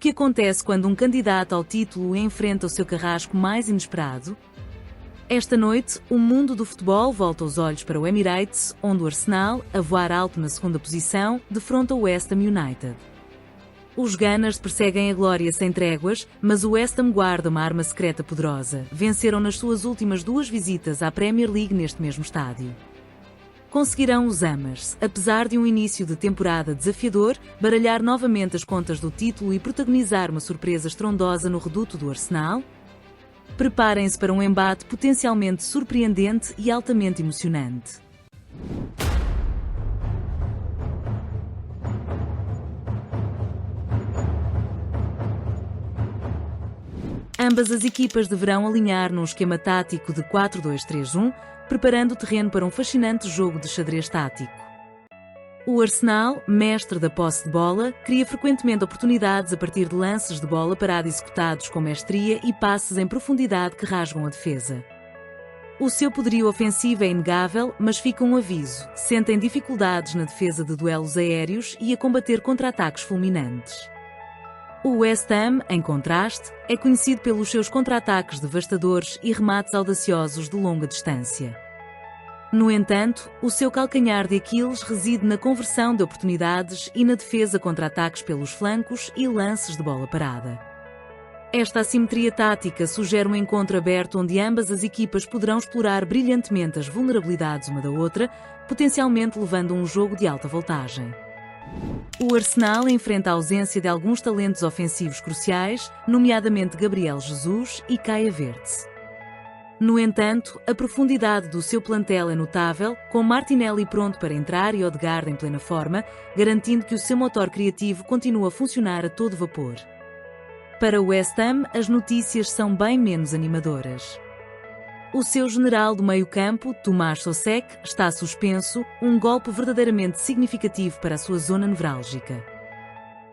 que acontece quando um candidato ao título enfrenta o seu carrasco mais inesperado? Esta noite, o mundo do futebol volta os olhos para o Emirates, onde o Arsenal, a voar alto na segunda posição, defronta o West Ham United. Os Gunners perseguem a glória sem tréguas, mas o West Ham guarda uma arma secreta poderosa. Venceram nas suas últimas 2 visitas à Premier League neste mesmo estádio. Conseguirão os Hammers, apesar de um início de temporada desafiador, baralhar novamente as contas do título e protagonizar uma surpresa estrondosa no reduto do Arsenal? Preparem-se para um embate potencialmente surpreendente e altamente emocionante. Ambas as equipas deverão alinhar num esquema tático de 4-2-3-1, preparando o terreno para um fascinante jogo de xadrez tático. O Arsenal, mestre da posse de bola, cria frequentemente oportunidades a partir de lances de bola parada executados com mestria e passes em profundidade que rasgam a defesa. O seu poderio ofensivo é inegável, mas fica um aviso: sentem dificuldades na defesa de duelos aéreos e a combater contra-ataques fulminantes. O West Ham, em contraste, é conhecido pelos seus contra-ataques devastadores e remates audaciosos de longa distância. No entanto, o seu calcanhar de Aquiles reside na conversão de oportunidades e na defesa contra ataques pelos flancos e lances de bola parada. Esta assimetria tática sugere um encontro aberto onde ambas as equipas poderão explorar brilhantemente as vulnerabilidades uma da outra, potencialmente levando a um jogo de alta voltagem. O Arsenal enfrenta a ausência de alguns talentos ofensivos cruciais, nomeadamente Gabriel Jesus e Kai Havertz. No entanto, a profundidade do seu plantel é notável, com Martinelli pronto para entrar e Odegaard em plena forma, garantindo que o seu motor criativo continua a funcionar a todo vapor. Para o West Ham, as notícias são bem menos animadoras. O seu general do meio-campo, Tomás Soucek, está suspenso, um golpe verdadeiramente significativo para a sua zona nevrálgica.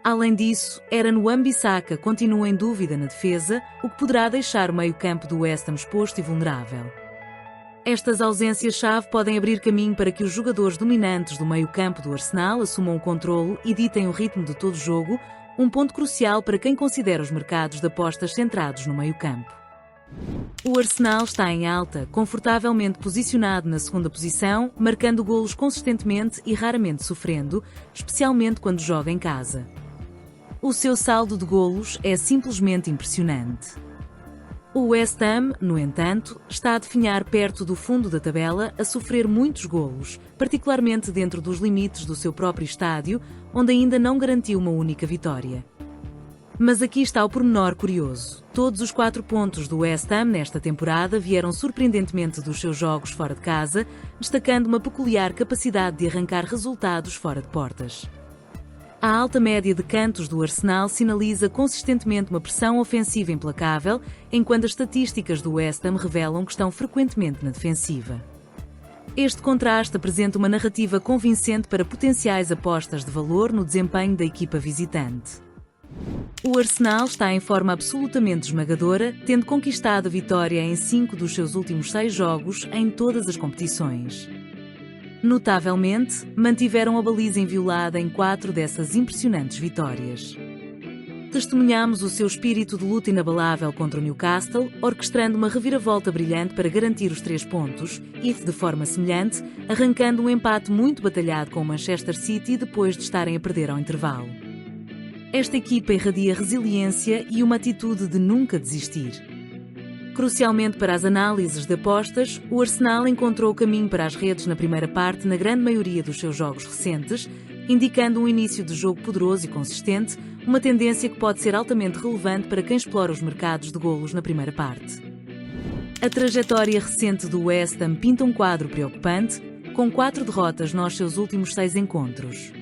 Além disso, Aaron Wan-Bissaka continua em dúvida na defesa, o que poderá deixar o meio-campo do West Ham exposto e vulnerável. Estas ausências-chave podem abrir caminho para que os jogadores dominantes do meio-campo do Arsenal assumam o controlo e ditem o ritmo de todo o jogo, um ponto crucial para quem considera os mercados de apostas centrados no meio-campo. O Arsenal está em alta, confortavelmente posicionado na segunda posição, marcando golos consistentemente e raramente sofrendo, especialmente quando joga em casa. O seu saldo de golos é simplesmente impressionante. O West Ham, no entanto, está a definhar perto do fundo da tabela, a sofrer muitos golos, particularmente dentro dos limites do seu próprio estádio, onde ainda não garantiu uma única vitória. Mas aqui está o pormenor curioso. Todos os 4 pontos do West Ham nesta temporada vieram surpreendentemente dos seus jogos fora de casa, destacando uma peculiar capacidade de arrancar resultados fora de portas. A alta média de cantos do Arsenal sinaliza consistentemente uma pressão ofensiva implacável, enquanto as estatísticas do West Ham revelam que estão frequentemente na defensiva. Este contraste apresenta uma narrativa convincente para potenciais apostas de valor no desempenho da equipa visitante. O Arsenal está em forma absolutamente esmagadora, tendo conquistado a vitória em 5 dos seus últimos 6 jogos em todas as competições. Notavelmente, mantiveram a baliza inviolada em 4 dessas impressionantes vitórias. Testemunhamos o seu espírito de luta inabalável contra o Newcastle, orquestrando uma reviravolta brilhante para garantir os 3 pontos e, de forma semelhante, arrancando um empate muito batalhado com o Manchester City depois de estarem a perder ao intervalo. Esta equipa irradia resiliência e uma atitude de nunca desistir. Crucialmente para as análises de apostas, o Arsenal encontrou o caminho para as redes na primeira parte na grande maioria dos seus jogos recentes, indicando um início de jogo poderoso e consistente, uma tendência que pode ser altamente relevante para quem explora os mercados de golos na primeira parte. A trajetória recente do West Ham pinta um quadro preocupante, com 4 derrotas nos seus últimos 6 encontros.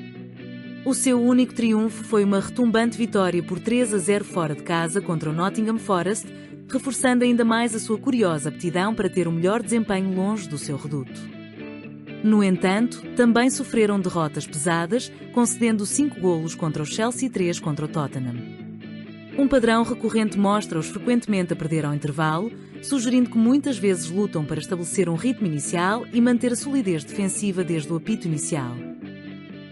O seu único triunfo foi uma retumbante vitória por 3-0 fora de casa contra o Nottingham Forest, reforçando ainda mais a sua curiosa aptidão para ter o melhor desempenho longe do seu reduto. No entanto, também sofreram derrotas pesadas, concedendo 5 golos contra o Chelsea e 3 contra o Tottenham. Um padrão recorrente mostra-os frequentemente a perder ao intervalo, sugerindo que muitas vezes lutam para estabelecer um ritmo inicial e manter a solidez defensiva desde o apito inicial.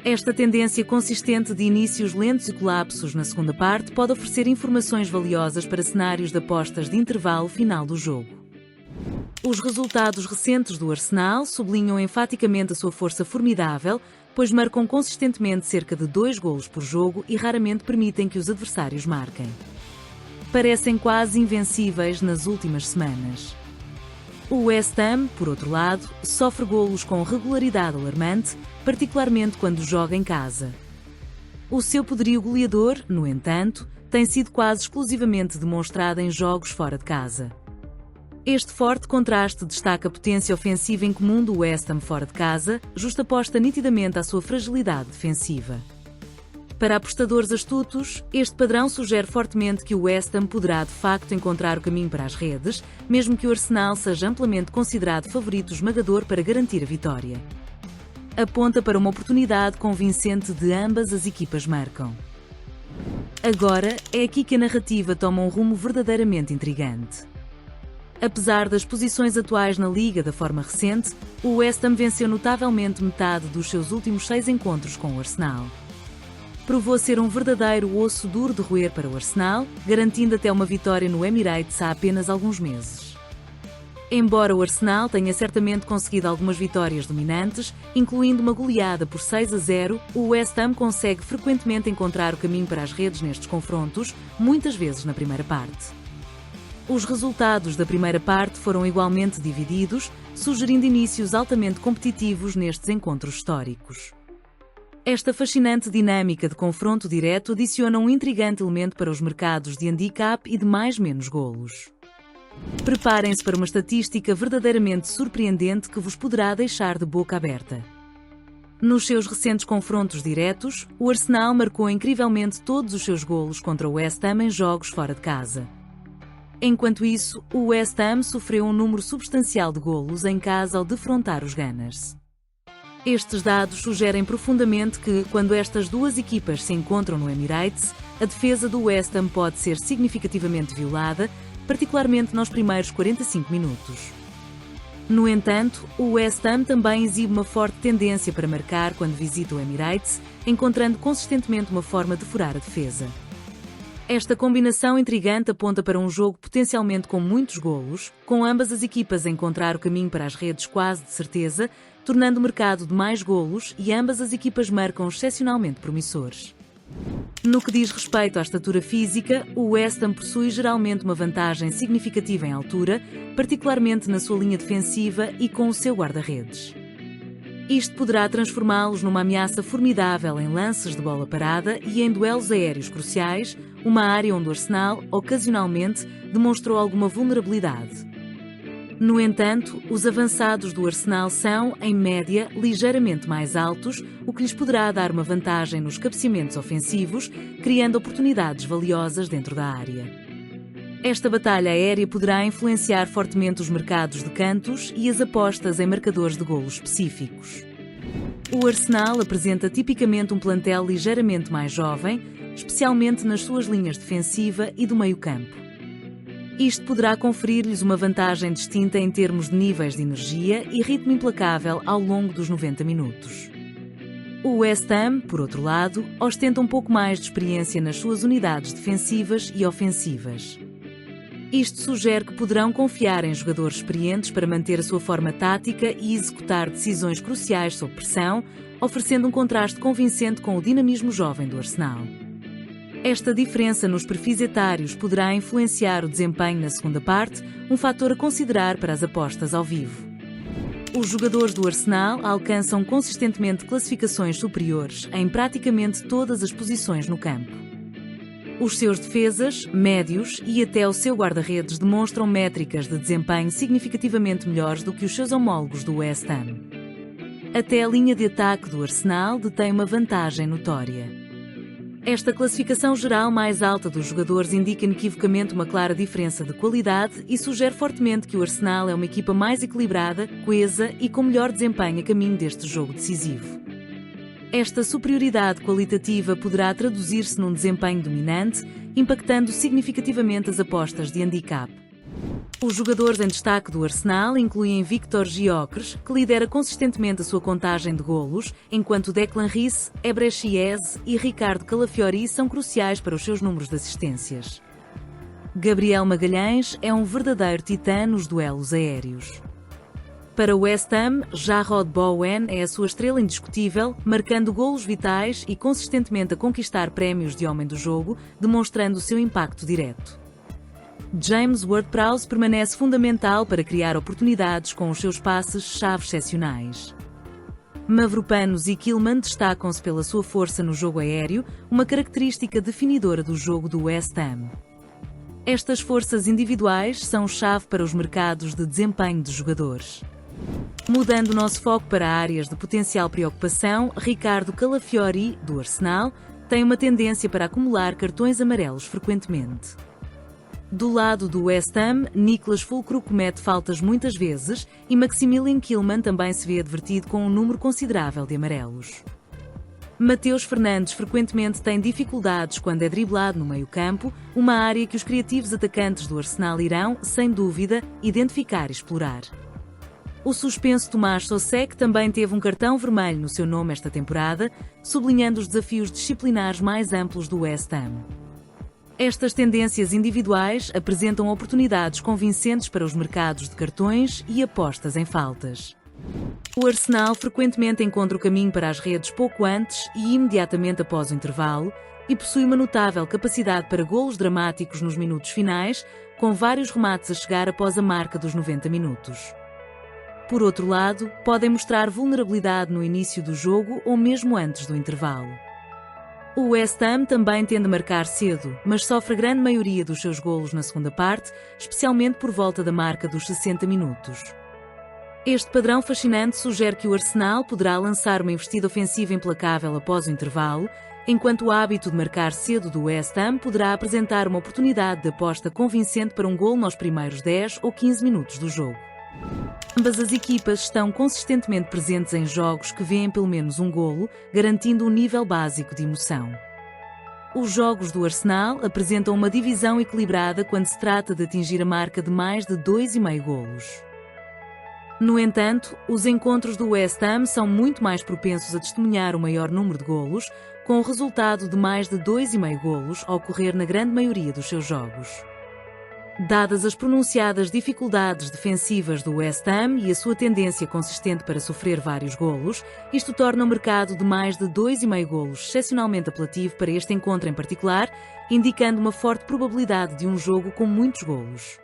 Esta tendência consistente de inícios lentos e colapsos na segunda parte pode oferecer informações valiosas para cenários de apostas de intervalo final do jogo. Os resultados recentes do Arsenal sublinham enfaticamente a sua força formidável, pois marcam consistentemente cerca de 2 golos por jogo e raramente permitem que os adversários marquem. Parecem quase invencíveis nas últimas semanas. O West Ham, por outro lado, sofre golos com regularidade alarmante, particularmente quando joga em casa. O seu poderio goleador, no entanto, tem sido quase exclusivamente demonstrado em jogos fora de casa. Este forte contraste destaca a potência ofensiva em comum do West Ham fora de casa, justaposta nitidamente à sua fragilidade defensiva. Para apostadores astutos, este padrão sugere fortemente que o West Ham poderá de facto encontrar o caminho para as redes, mesmo que o Arsenal seja amplamente considerado favorito esmagador para garantir a vitória. Aponta para uma oportunidade convincente de ambas as equipas marcam. Agora, é aqui que a narrativa toma um rumo verdadeiramente intrigante. Apesar das posições atuais na Liga da forma recente, o West Ham venceu notavelmente metade dos seus últimos 6 encontros com o Arsenal. Provou ser um verdadeiro osso duro de roer para o Arsenal, garantindo até uma vitória no Emirates há apenas alguns meses. Embora o Arsenal tenha certamente conseguido algumas vitórias dominantes, incluindo uma goleada por 6-0, o West Ham consegue frequentemente encontrar o caminho para as redes nestes confrontos, muitas vezes na primeira parte. Os resultados da primeira parte foram igualmente divididos, sugerindo inícios altamente competitivos nestes encontros históricos. Esta fascinante dinâmica de confronto direto adiciona um intrigante elemento para os mercados de handicap e de mais-menos golos. Preparem-se para uma estatística verdadeiramente surpreendente que vos poderá deixar de boca aberta. Nos seus recentes confrontos diretos, o Arsenal marcou incrivelmente todos os seus golos contra o West Ham em jogos fora de casa. Enquanto isso, o West Ham sofreu um número substancial de golos em casa ao defrontar os Gunners. Estes dados sugerem profundamente que, quando estas duas equipas se encontram no Emirates, a defesa do West Ham pode ser significativamente violada, particularmente nos primeiros 45 minutos. No entanto, o West Ham também exibe uma forte tendência para marcar quando visita o Emirates, encontrando consistentemente uma forma de furar a defesa. Esta combinação intrigante aponta para um jogo potencialmente com muitos golos, com ambas as equipas a encontrar o caminho para as redes quase de certeza, tornando o mercado de mais golos e ambas as equipas marcam excepcionalmente promissores. No que diz respeito à estatura física, o West Ham possui geralmente uma vantagem significativa em altura, particularmente na sua linha defensiva e com o seu guarda-redes. Isto poderá transformá-los numa ameaça formidável em lances de bola parada e em duelos aéreos cruciais, uma área onde o Arsenal, ocasionalmente, demonstrou alguma vulnerabilidade. No entanto, os avançados do Arsenal são, em média, ligeiramente mais altos, o que lhes poderá dar uma vantagem nos cabeceamentos ofensivos, criando oportunidades valiosas dentro da área. Esta batalha aérea poderá influenciar fortemente os mercados de cantos e as apostas em marcadores de golos específicos. O Arsenal apresenta tipicamente um plantel ligeiramente mais jovem, especialmente nas suas linhas defensiva e do meio-campo. Isto poderá conferir-lhes uma vantagem distinta em termos de níveis de energia e ritmo implacável ao longo dos 90 minutos. O West Ham, por outro lado, ostenta um pouco mais de experiência nas suas unidades defensivas e ofensivas. Isto sugere que poderão confiar em jogadores experientes para manter a sua forma tática e executar decisões cruciais sob pressão, oferecendo um contraste convincente com o dinamismo jovem do Arsenal. Esta diferença nos perfis etários poderá influenciar o desempenho na segunda parte, um fator a considerar para as apostas ao vivo. Os jogadores do Arsenal alcançam consistentemente classificações superiores em praticamente todas as posições no campo. Os seus defesas, médios e até o seu guarda-redes demonstram métricas de desempenho significativamente melhores do que os seus homólogos do West Ham. Até a linha de ataque do Arsenal detém uma vantagem notória. Esta classificação geral mais alta dos jogadores indica inequivocamente uma clara diferença de qualidade e sugere fortemente que o Arsenal é uma equipa mais equilibrada, coesa e com melhor desempenho a caminho deste jogo decisivo. Esta superioridade qualitativa poderá traduzir-se num desempenho dominante, impactando significativamente as apostas de handicap. Os jogadores em destaque do Arsenal incluem Viktor Gyökeres, que lidera consistentemente a sua contagem de golos, enquanto Declan Rice, Ebrech Eze e Ricardo Calafiori são cruciais para os seus números de assistências. Gabriel Magalhães é um verdadeiro titã nos duelos aéreos. Para o West Ham, Jarrod Bowen é a sua estrela indiscutível, marcando golos vitais e consistentemente a conquistar prémios de homem do jogo, demonstrando o seu impacto direto. James Ward-Prowse permanece fundamental para criar oportunidades com os seus passes-chave excepcionais. Mavropanos e Kilman destacam-se pela sua força no jogo aéreo, uma característica definidora do jogo do West Ham. Estas forças individuais são chave para os mercados de desempenho de jogadores. Mudando o nosso foco para áreas de potencial preocupação, Ricardo Calafiori, do Arsenal, tem uma tendência para acumular cartões amarelos frequentemente. Do lado do West Ham, Nicolas Fulcro comete faltas muitas vezes e Maximilian Kilman também se vê advertido com um número considerável de amarelos. Mateus Fernandes frequentemente tem dificuldades quando é driblado no meio-campo, uma área que os criativos atacantes do Arsenal irão, sem dúvida, identificar e explorar. O suspenso Tomás Soucek também teve um cartão vermelho no seu nome esta temporada, sublinhando os desafios disciplinares mais amplos do West Ham. Estas tendências individuais apresentam oportunidades convincentes para os mercados de cartões e apostas em faltas. O Arsenal frequentemente encontra o caminho para as redes pouco antes e imediatamente após o intervalo e possui uma notável capacidade para golos dramáticos nos minutos finais, com vários remates a chegar após a marca dos 90 minutos. Por outro lado, podem mostrar vulnerabilidade no início do jogo ou mesmo antes do intervalo. O West Ham também tende a marcar cedo, mas sofre a grande maioria dos seus golos na segunda parte, especialmente por volta da marca dos 60 minutos. Este padrão fascinante sugere que o Arsenal poderá lançar uma investida ofensiva implacável após o intervalo, enquanto o hábito de marcar cedo do West Ham poderá apresentar uma oportunidade de aposta convincente para um golo nos primeiros 10 ou 15 minutos do jogo. Ambas as equipas estão consistentemente presentes em jogos que vêem pelo menos um golo, garantindo um nível básico de emoção. Os jogos do Arsenal apresentam uma divisão equilibrada quando se trata de atingir a marca de mais de 2,5 golos. No entanto, os encontros do West Ham são muito mais propensos a testemunhar o maior número de golos, com o resultado de mais de 2,5 golos a ocorrer na grande maioria dos seus jogos. Dadas as pronunciadas dificuldades defensivas do West Ham e a sua tendência consistente para sofrer vários golos, isto torna o mercado de mais de 2,5 golos excepcionalmente apelativo para este encontro em particular, indicando uma forte probabilidade de um jogo com muitos golos.